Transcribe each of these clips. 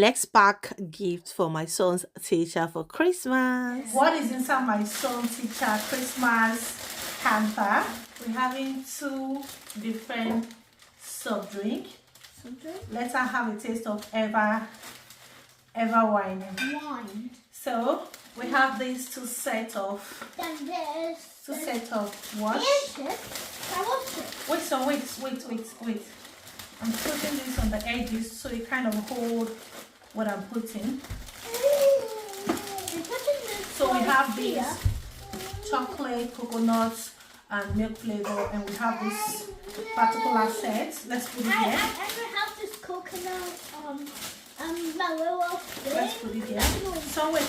Let's pack gift for my son's teacher for Christmas. What is inside my son's teacher Christmas hamper? We're having 2 different soft drink. Let her have a taste of ever wine. So we have these 2 sets of wash. Wait. I'm putting this on the edges so you kind of hold what I'm putting. So we have these chocolate, coconut, and milk flavor, and we have this particular set. Let's put it here. And we have this coconut, vanilla thing. Let's put it here. So wait.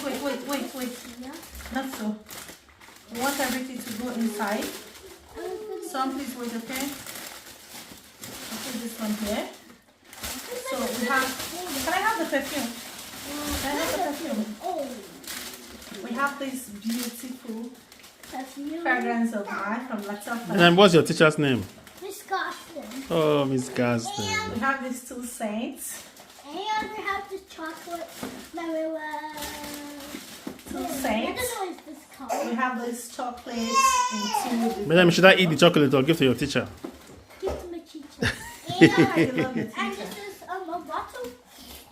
Yeah. Not so. We want everything to go inside. So please wait, okay? Put this one here. So we have. Can I have the perfume? Can I have the perfume? Oh. We have this beautiful fragrance of mine from Latifah. And what's your teacher's name? Miss Gaston. Oh, Miss Gaston. We have these 2 scents. And we have this chocolate vanilla. 2 scents. I don't know what this called. We have this chocolate in 2. Madam, should I eat the chocolate or give to your teacher? Give to my teacher. I love your And teacher. this is a bottle.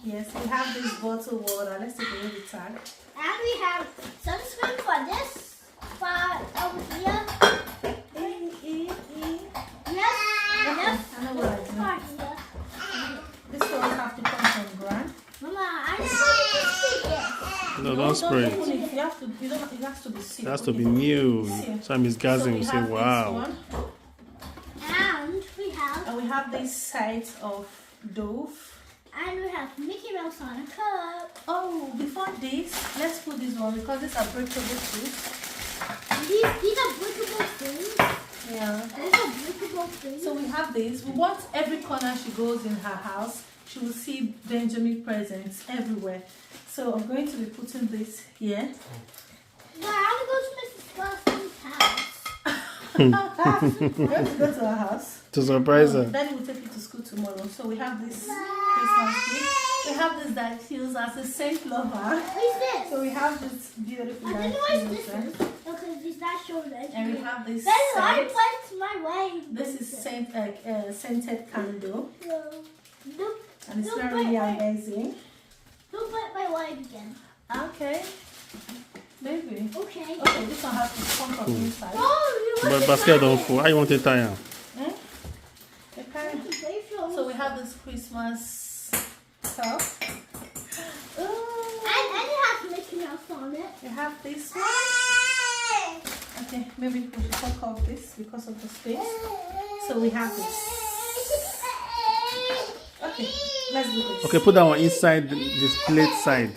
Yes, we have this bottle water. Let's take away the tag. And we have sunscreen for this. For over here. Yes. I know what I do. Part here. This one have to come from Grand. Mama, I just want you to see it. No, don't spray Don't open it. it. You have to. You don't. It has to be sealed. It has to be new. Sealed. So Miss Gaston we will say, have this wow. one, And we have this set of Dove. And we have Mickey Mouse on a cup. Oh, before this, let's put this one because these are breakable too. These are breakable things. Yeah. These are breakable things. So we have this. We want every corner she goes in her house, she will see Benjamin presents everywhere. So I'm going to be putting this here. Well, I want to go to Mrs. Glaston's house. We're going to go to her house. To surprise her. Daddy will take you to school tomorrow. So we have this Christmas gift. We have this that feels as a saint lover. What is this? So we have this beautiful I don't know what this is. Because it's not showing it. and we have this Then I scent. went my way. This is scented candle, Look, and it's Look, very wait. amazing. look at my way again. Okay, maybe. Okay. Okay, this one has to come from inside. Oh, you want But to basket try don't it? full. How you want to tie her? Hmm? Okay. So we have this Christmas stuff. And you have Mickey Mouse on it. We have this one. Okay, maybe we should talk off this because of the space. So we have this. Okay, let's do this. Okay, put that one inside this plate side.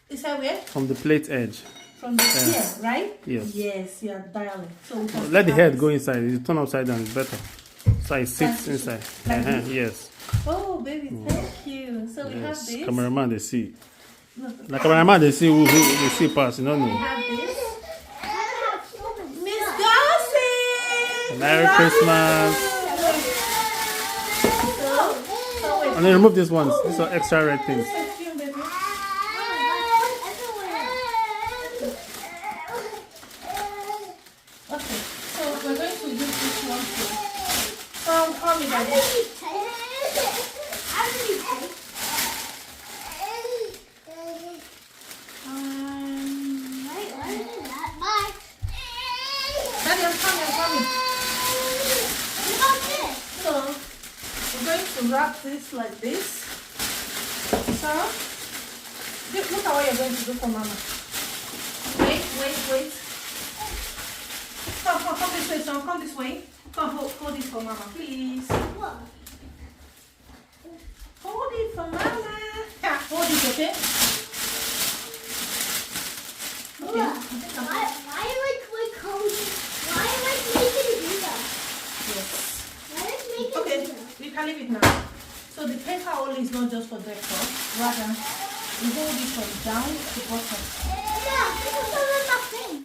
Is that where? From the plate edge. From the here, right? Yes. Yes, you are dialing. So we can Let the have head this. go inside. If you turn upside down, it's better. So it sits inside. Like this? Yes. Oh, baby, thank you. So we have Yes. this. Cameraman, they see. No, The cameraman, they see who they see pass. You don't we know. have this. And I have so many Miss stuff. Gossip! Merry Christmas. So wait. And then remove these ones. These are extra red things. Perfume, baby. Okay, so we're going to use this one too. Call me daddy. Daddy, I'm coming. So we're going to wrap this like this. So look at what you're going to do for Mama. Wait. Come this way, son. Come this way. Come hold this for Mama, please. Hold it for Mama. Yeah, hold it, okay? Okay. Yes. Okay, we can leave it now. So the paper only is not just for decor. Rather, we hold it from down to bottom.